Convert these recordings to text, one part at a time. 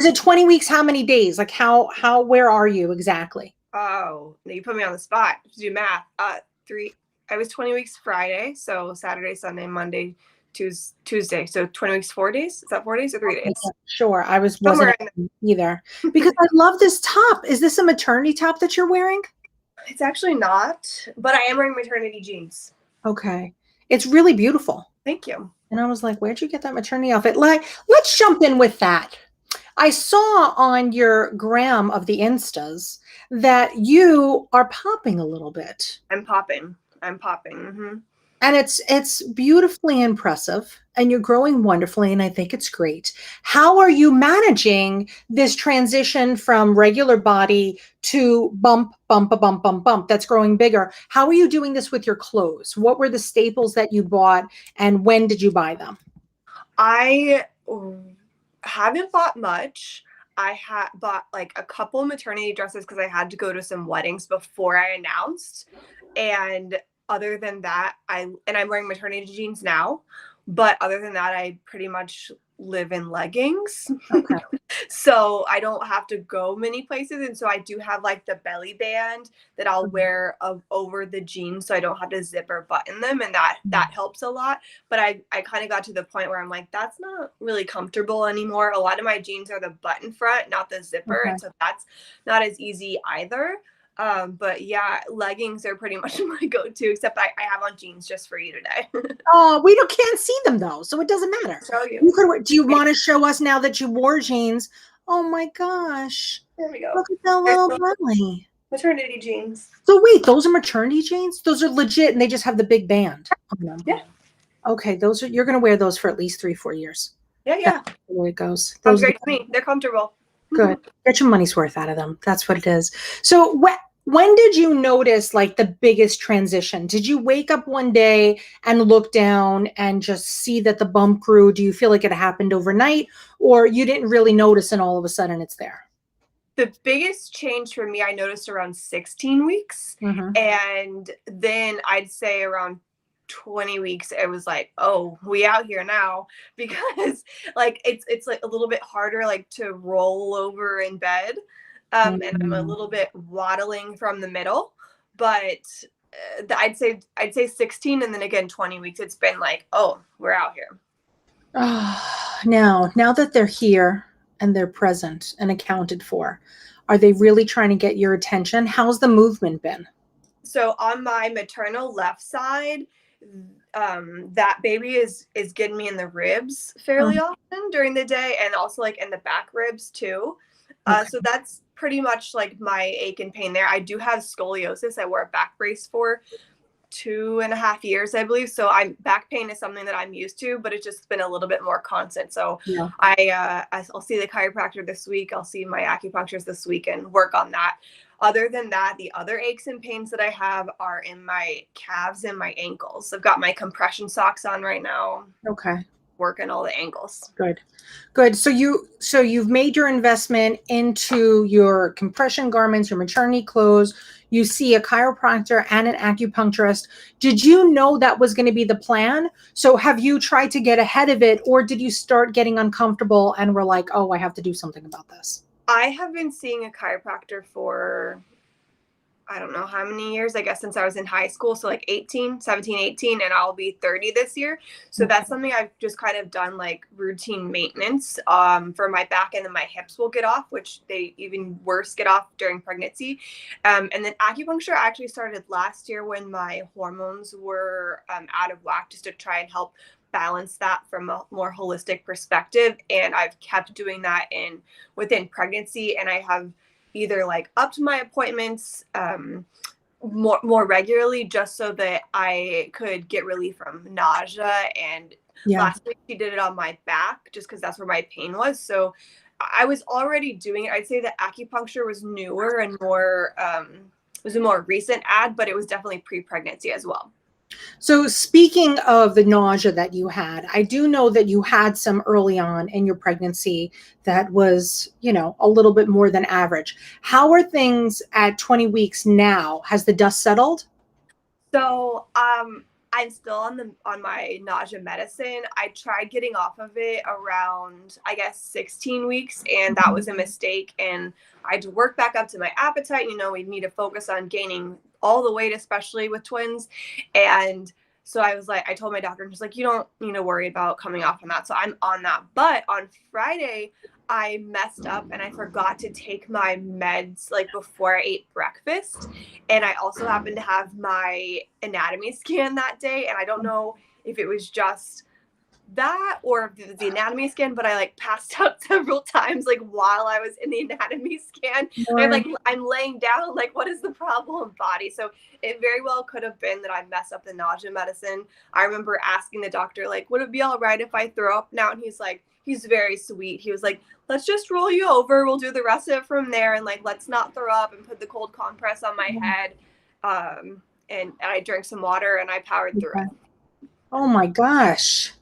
Is it 20 weeks? How many days? Like where are you exactly? Oh, now you put me on the spot to do math. I was 20 weeks Friday, so Saturday, Sunday, Monday, Tuesday. So 20 weeks, 4 days. Is that 4 days or 3 days? Yeah, sure. Wasn't Somewhere in either because I love this top. Is this a maternity top that you're wearing? It's actually not, but I am wearing maternity jeans. Okay. It's really beautiful. Thank you. And I was like, where'd you get that maternity outfit? Like, let's jump in with that. I saw on your gram of the Instas that you are popping a little bit. I'm popping. Mm-hmm. And it's beautifully impressive and you're growing wonderfully and I think it's great. How are you managing this transition from regular body to bump bump a bump bump bump that's growing bigger? How are you doing this with your clothes? What were the staples that you bought and when did you buy them? I haven't bought much. I had bought like a couple maternity dresses because I had to go to some weddings before I announced. And other than that, I'm wearing maternity jeans now. But other than that, I pretty much live in leggings. Okay. So I don't have to go many places. And so I do have like the belly band that I'll wear over the jeans so I don't have to zip or button them. And that helps a lot. But I kind of got to the point where I'm like, that's not really comfortable anymore. A lot of my jeans are the button front, not the zipper. Okay. And so that's not as easy either. But yeah, leggings are pretty much my go-to, except I have on jeans just for you today. Oh, can't see them though, so it doesn't matter. Show you. Do you want to show us now that you wore jeans? Oh my gosh. There we go. Look at that little belly. Maternity jeans. So wait, those are maternity jeans? Those are legit and they just have the big band on them. Yeah. Okay, you're gonna wear those for at least 3-4 years. Yeah. That's the way it goes. Sounds great to me. They're comfortable. Good. Get your money's worth out of them. That's what it is. So when did you notice like the biggest transition? Did you wake up one day and look down and just see that the bump grew? Do you feel like it happened overnight or you didn't really notice and all of a sudden it's there? The biggest change for me, I noticed around 16 weeks. Mm-hmm. And then I'd say around 20 weeks, it was like, oh, we out here now, because like it's like a little bit harder like to roll over in bed. And I'm a little bit waddling from the middle, but I'd say 16, and then again 20 weeks. It's been like, oh, we're out here. Now that they're here and they're present and accounted for, are they really trying to get your attention? How's the movement been? So on my maternal left side, that baby is getting me in the ribs fairly often during the day, and also like in the back ribs too. So that's pretty much like my ache and pain there. I do have scoliosis. I wore a back brace for 2.5 years, I believe. So back pain is something that I'm used to, but it's just been a little bit more constant. So yeah. I'll see the chiropractor this week. I'll see my acupuncturist this week and work on that. Other than that, the other aches and pains that I have are in my calves and my ankles. I've got my compression socks on right now. Okay. Working all the ankles. Good. So you've made your investment into your compression garments, your maternity clothes. You see a chiropractor and an acupuncturist. Did you know that was going to be the plan? So have you tried to get ahead of it, or did you start getting uncomfortable and were like, oh, I have to do something about this? I have been seeing a chiropractor for, I don't know how many years, I guess since I was in high school. So like 18, and I'll be 30 this year. So that's something I've just kind of done like routine maintenance for my back, and then my hips will get off, which they even worse get off during pregnancy. And then acupuncture I actually started last year when my hormones were out of whack, just to try and help balance that from a more holistic perspective. And I've kept doing that within pregnancy, and I have either like upped my appointments more regularly, just so that I could get relief from nausea. And last week she did it on my back just because that's where my pain was. So I was already doing it. I'd say that acupuncture was newer and more was a more recent add, but it was definitely pre-pregnancy as well. So speaking of the nausea that you had, I do know that you had some early on in your pregnancy that was, a little bit more than average. How are things at 20 weeks now? Has the dust settled? So I'm still on my nausea medicine. I tried getting off of it around, I guess, 16 weeks, and that was a mistake. And I had to work back up to my appetite. You know, we need to focus on gaining all the weight, especially with twins. And so I was like, I told my doctor, and she's like, you don't need to worry about coming off on that. So I'm on that. But on Friday, I messed up and I forgot to take my meds like before I ate breakfast. And I also happened to have my anatomy scan that day. And I don't know if it was just that or if it was the anatomy scan, but I like passed out several times like while I was in the anatomy scan. And I'm laying down, like, what is the problem, body? So it very well could have been that I messed up the nausea medicine. I remember asking the doctor, like, would it be all right if I throw up now? And he's very sweet. He was like, let's just roll you over. We'll do the rest of it from there. And like, let's not throw up, and put the cold compress on my head. And I drank some water and I powered through it. Oh my gosh.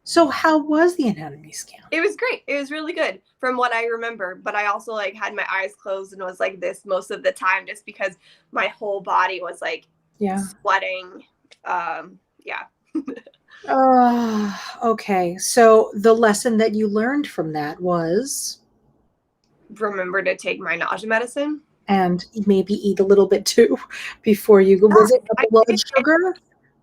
So how was the anatomy scan? It was great. It was really good from what I remember. But I also like had my eyes closed and was like this most of the time just because my whole body was like sweating. Yeah. Okay. So the lesson that you learned from that was? Remember to take my nausea medicine. And maybe eat a little bit too before you go. Was it a blood sugar?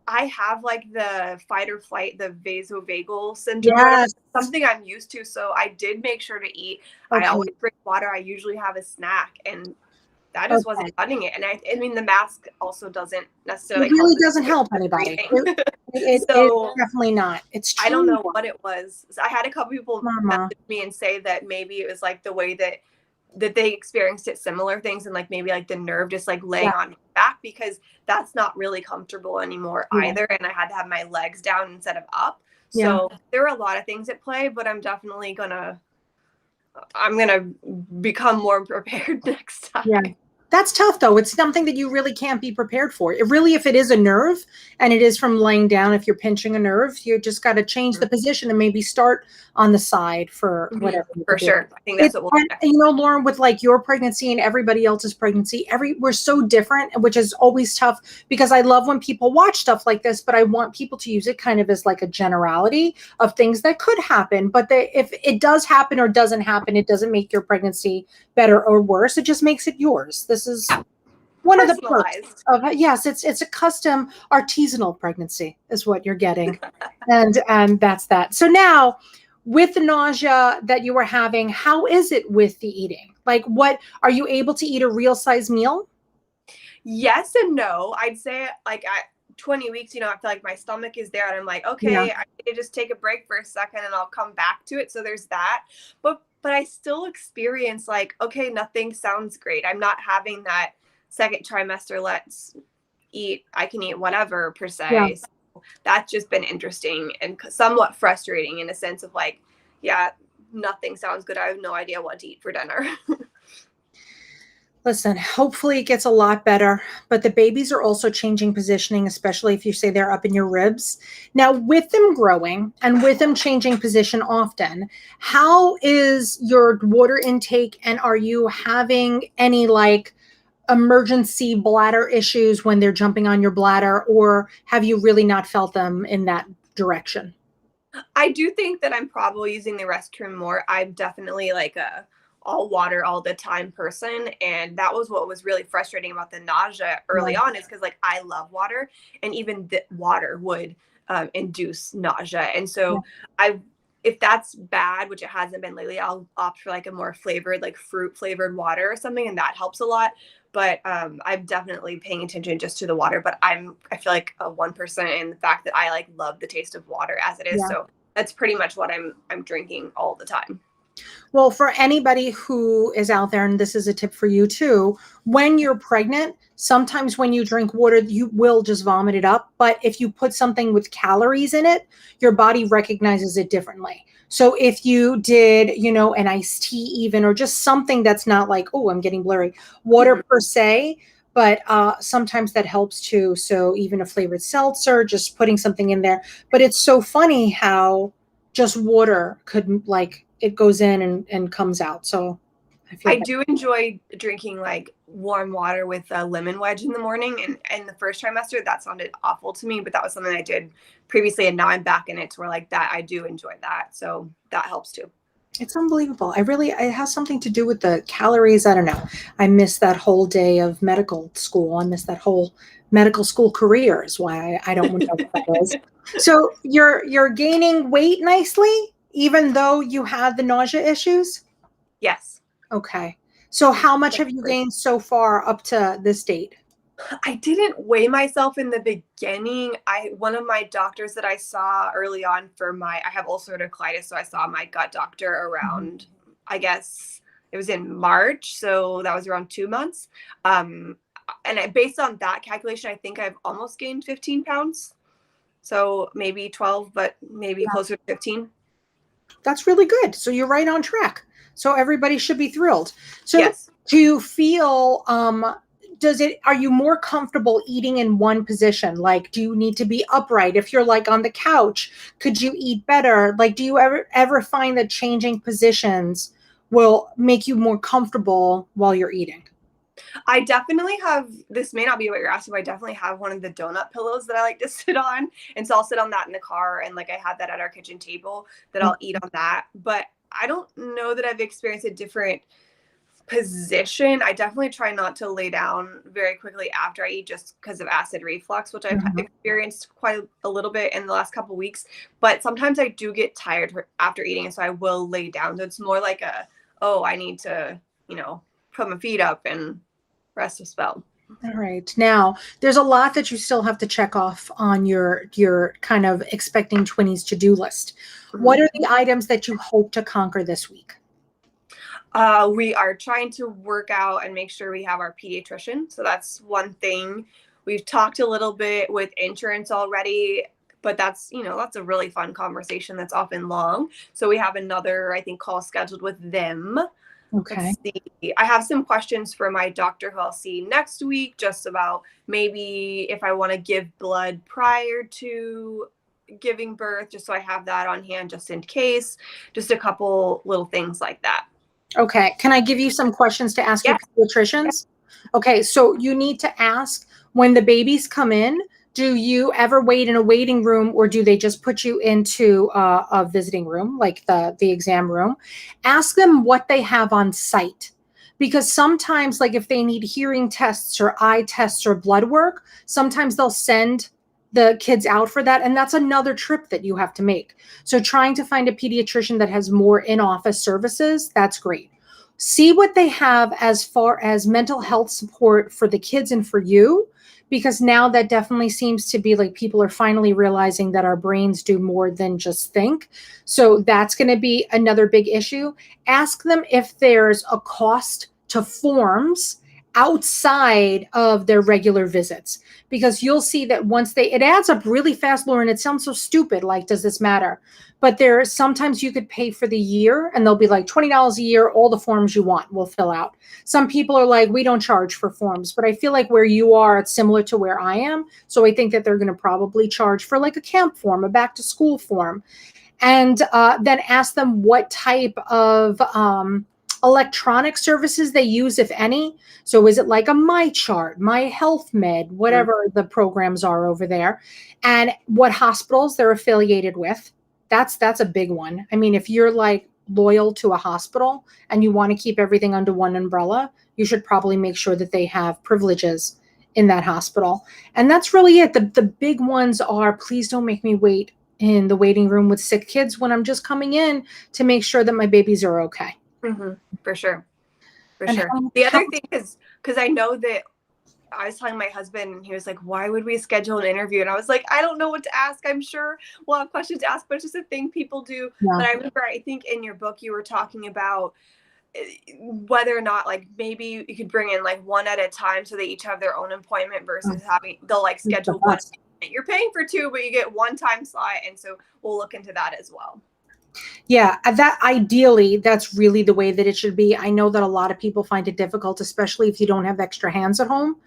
I have like the fight or flight, the vasovagal syndrome. Yes. Something I'm used to. So I did make sure to eat. Okay. I always drink water. I usually have a snack, and that just wasn't cutting it. And I mean, the mask also doesn't necessarily. It really doesn't help anybody. It's definitely not. It's true. I don't know what it was. I had a couple people message me and say that maybe it was like the way that they experienced it, similar things, and like maybe like the nerve just like laying on my back, because that's not really comfortable anymore either. And I had to have my legs down instead of up. So there were a lot of things at play, but I'm definitely gonna become more prepared next time. Yeah. That's tough though. It's something that you really can't be prepared for. It really, if it is a nerve and it is from laying down, if you're pinching a nerve, you just got to change the position and maybe start on the side for whatever. For sure. I think that's what we'll do. You know, Lauren, with like your pregnancy and everybody else's pregnancy, we're so different, which is always tough, because I love when people watch stuff like this, but I want people to use it kind of as like a generality of things that could happen. But if it does happen or doesn't happen, it doesn't make your pregnancy better or worse. It just makes it yours. This is one of the perks of yes, it's a custom artisanal pregnancy is what you're getting. and that's that. So now, with the nausea that you were having, how is it with the eating? Like, what are you able to eat a real size meal? Yes and no. I'd say like at 20 weeks, you know, I feel like my stomach is there and I'm like, okay, I need to just take a break for a second and I'll come back to it. So there's that. But I still experience like, okay, nothing sounds great. I'm not having that second trimester, let's eat, I can eat whatever per se. Yeah. So that's just been interesting and somewhat frustrating in a sense of like, nothing sounds good. I have no idea what to eat for dinner. Listen, hopefully it gets a lot better, but the babies are also changing positioning, especially if you say they're up in your ribs. Now, with them growing and with them changing position often, how is your water intake, and are you having any like emergency bladder issues when they're jumping on your bladder, or have you really not felt them in that direction? I do think that I'm probably using the restroom more. I'm definitely like a all water all the time person, and that was what was really frustrating about the nausea early on, is because like I love water, and even the water would induce nausea. And so if that's bad, which it hasn't been lately, I'll opt for like a more flavored, like fruit flavored water or something, and that helps a lot. But I'm definitely paying attention just to the water. But I feel like a 1% in the fact that I like love the taste of water as it is. So that's pretty much what I'm drinking all the time. Well, for anybody who is out there, and this is a tip for you too, when you're pregnant, sometimes when you drink water, you will just vomit it up. But if you put something with calories in it, your body recognizes it differently. So if you did, you know, an iced tea even, or just something that's not like, oh, I'm getting blurry, water per se, but sometimes that helps too. So even a flavored seltzer, just putting something in there. But it's so funny how just water could, like, it goes in and comes out. So I feel I better. do enjoy drinking like warm water with a lemon wedge in the morning. And in the first trimester, that sounded awful to me, but that was something I did previously. And now I'm back in it to where like that, I do enjoy that. So that helps too. It's unbelievable. It has something to do with the calories. I don't know. I missed that whole day of medical school. I missed that whole medical school career is why I don't know what that is. So you're gaining weight nicely, even though you had the nausea issues? Yes. Okay. So how much have you gained so far up to this date? I didn't weigh myself in the beginning. One of my doctors that I saw early on for I have ulcerative colitis, so I saw my gut doctor Mhm. around, I guess it was in March, so that was around 2 months. Based on that calculation, I think I've almost gained 15 pounds. So maybe 12, but maybe closer to 15. That's really good. So you're right on track. So everybody should be thrilled. So Yes. do you feel are you more comfortable eating in one position? Like, do you need to be upright? If you're like on the couch, could you eat better? Like, do you ever find that changing positions will make you more comfortable while you're eating? I definitely have, this may not be what you're asking, but I definitely have one of the donut pillows that I like to sit on. And so I'll sit on that in the car. And like I have that at our kitchen table that I'll eat on that. But I don't know that I've experienced a different position. I definitely try not to lay down very quickly after I eat just because of acid reflux, which I've Mhm. experienced quite a little bit in the last couple of weeks. But sometimes I do get tired after eating. And so I will lay down. So it's more like oh, I need to, put my feet up and rest a spell. All right. Now, there's a lot that you still have to check off on your kind of expecting 20s to-do list. What Mhm. are the items that you hope to conquer this week? We are trying to work out and make sure we have our pediatrician. So that's one thing. We've talked a little bit with insurance already, but that's a really fun conversation that's often long. So we have another, I think, call scheduled with them. Okay. Let's see. I have some questions for my doctor who I'll see next week, just about maybe if I want to give blood prior to giving birth, just so I have that on hand just in case. Just a couple little things like that. Okay. Can I give you some questions to ask your Yeah. pediatricians? Okay. So you need to ask when the babies come in, do you ever wait in a waiting room or do they just put you into a visiting room, like the exam room? Ask them what they have on site. Because sometimes, like if they need hearing tests or eye tests or blood work, sometimes they'll send the kids out for that. And that's another trip that you have to make. So trying to find a pediatrician that has more in-office services, that's great. See what they have as far as mental health support for the kids and for you, because now that definitely seems to be like people are finally realizing that our brains do more than just think. So that's going to be another big issue. Ask them if there's a cost to forms outside of their regular visits, because you'll see that once it adds up really fast, Lauren. It sounds so stupid, like does this matter? But there sometimes you could pay for the year and they'll be like $20 a year, all the forms you want we'll fill out. Some people are like, we don't charge for forms, but I feel like where you are, it's similar to where I am. So I think that they're going to probably charge for like a camp form, a back to school form, and then ask them what type of electronic services they use, if any. So is it like a My Chart, My Health Med, whatever the programs are over there, and what hospitals they're affiliated with. That's a big one. I mean, if you're like loyal to a hospital and you want to keep everything under one umbrella, you should probably make sure that they have privileges in that hospital. And that's really it. The big ones are, please don't make me wait in the waiting room with sick kids when I'm just coming in to make sure that my babies are okay. Mm-hmm. For sure. For And sure. The other thing is, because I know that I was telling my husband, and he was like, why would we schedule an interview? And I was like, I don't know what to ask. I'm sure we'll have questions to ask, but it's just a thing people do. yeah, But I remember, I think in your book, you were talking about whether or not, like, maybe you could bring in like one at a time so they each have their own appointment versus they'll like it's the schedule one. best. You're paying for two, but you get one time slot. And so we'll look into that as well. Yeah, that ideally, that's really the way that it should be. I know that a lot of people find it difficult, especially if you don't have extra hands at home,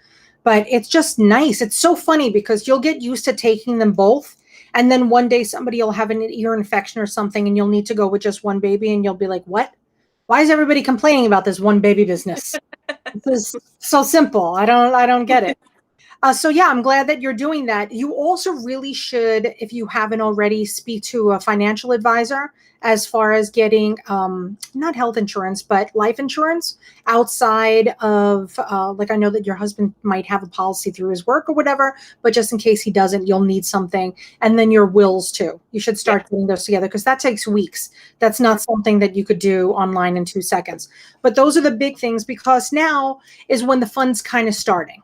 but it's just nice. It's so funny because you'll get used to taking them both. And then one day somebody will have an ear infection or something, and you'll need to go with just one baby, and you'll be like, what? Why is everybody complaining about this one baby business? This is so simple. I don't get it. So yeah, I'm glad that you're doing that. You also really should, if you haven't already, speak to a financial advisor as far as getting not health insurance, but life insurance outside of like I know that your husband might have a policy through his work or whatever, but just in case he doesn't, you'll need something. And then your wills too. You should Yeah. start putting those together because that takes weeks. That's not something that you could do online in 2 seconds. But those are the big things because now is when the fun's kind of starting,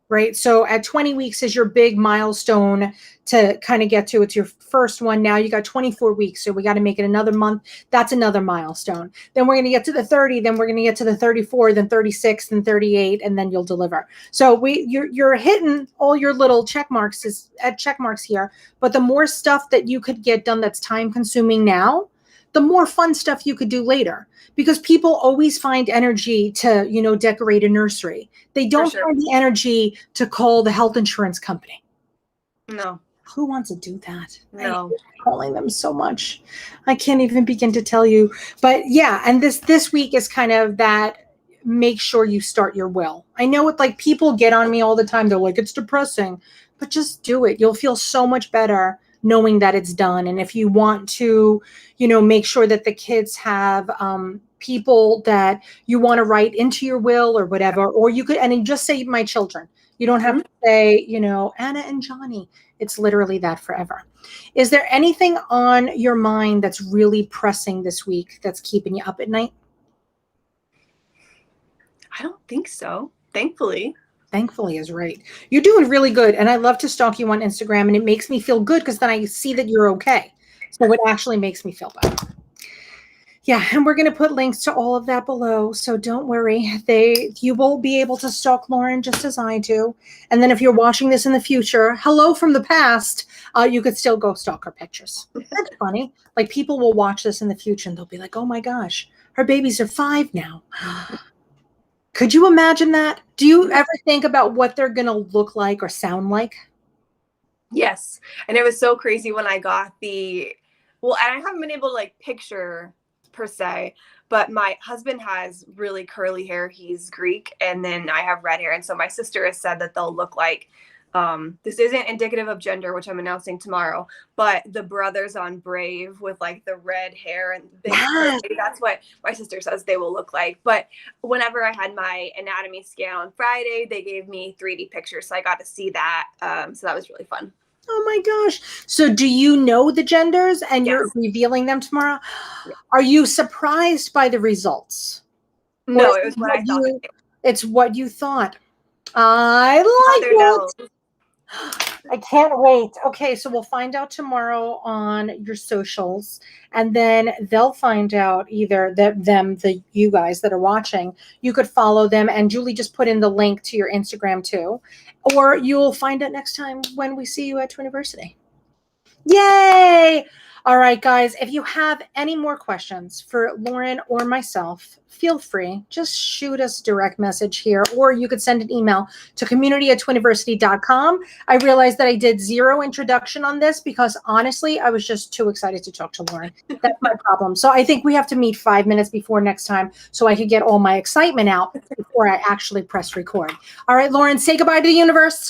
right? So at 20 weeks is your big milestone to kind of get to. It's your first one. Now you got 24 weeks. So we got to make it another month. That's another milestone. Then we're going to get to the 30. Then we're going to get to the 34, then 36, then 38, and then you'll deliver. So you're hitting all your little check marks here. But the more stuff that you could get done that's time consuming now, the more fun stuff you could do later because people always find energy to, decorate a nursery. They don't sure. find the energy to call the health insurance company. No. Who wants to do that? No. I hate calling them so much. I can't even begin to tell you. But yeah, and this week is kind of that make sure you start your will. I know it like people get on me all the time. They're like, it's depressing, but just do it. You'll feel so much better knowing that it's done. And if you want to, make sure that the kids have people that you want to write into your will or whatever, or you could, and just say my children. You don't have to say, Anna and Johnny. It's literally that forever. Is there anything on your mind that's really pressing this week that's keeping you up at night? I don't think so. Thankfully. Thankfully is right. You're doing really good. And I love to stalk you on Instagram and it makes me feel good because then I see that you're okay. So it actually makes me feel better. Yeah, and we're going to put links to all of that below, so don't worry. You will be able to stalk Lauren just as I do. And then if you're watching this in the future, hello from the past, you could still go stalk her pictures. That's funny. Like people will watch this in the future and they'll be like, oh my gosh, her babies are 5 now. Could you imagine that? Do you ever think about what they're going to look like or sound like? Yes. And it was so crazy when I got and I haven't been able to like picture per se, but my husband has really curly hair. He's Greek, and then I have red hair. And so my sister has said that they'll look like this isn't indicative of gender, which I'm announcing tomorrow, but the brothers on Brave with like the red hair and big curly, that's what my sister says they will look like. But whenever I had my anatomy scan on Friday, they gave me 3D pictures, so I got to see that. So that was really fun. Oh my gosh. So do you know the genders and Yes. you're revealing them tomorrow? Yeah. Are you surprised by the results? No, it was what I thought. It's what you thought. I like it. I can't wait. Okay, so we'll find out tomorrow on your socials, and then they'll find out either you guys that are watching. You could follow them, and Julie just put in the link to your Instagram too, or you'll find out next time when we see you at Twiniversity. Yay! All right, guys, if you have any more questions for Lauren or myself, feel free. Just shoot us a direct message here, or you could send an email to community@twiniversity.com. I realized that I did 0 introduction on this because honestly, I was just too excited to talk to Lauren. That's my problem. So I think we have to meet 5 minutes before next time so I could get all my excitement out before I actually press record. All right, Lauren, say goodbye to the universe.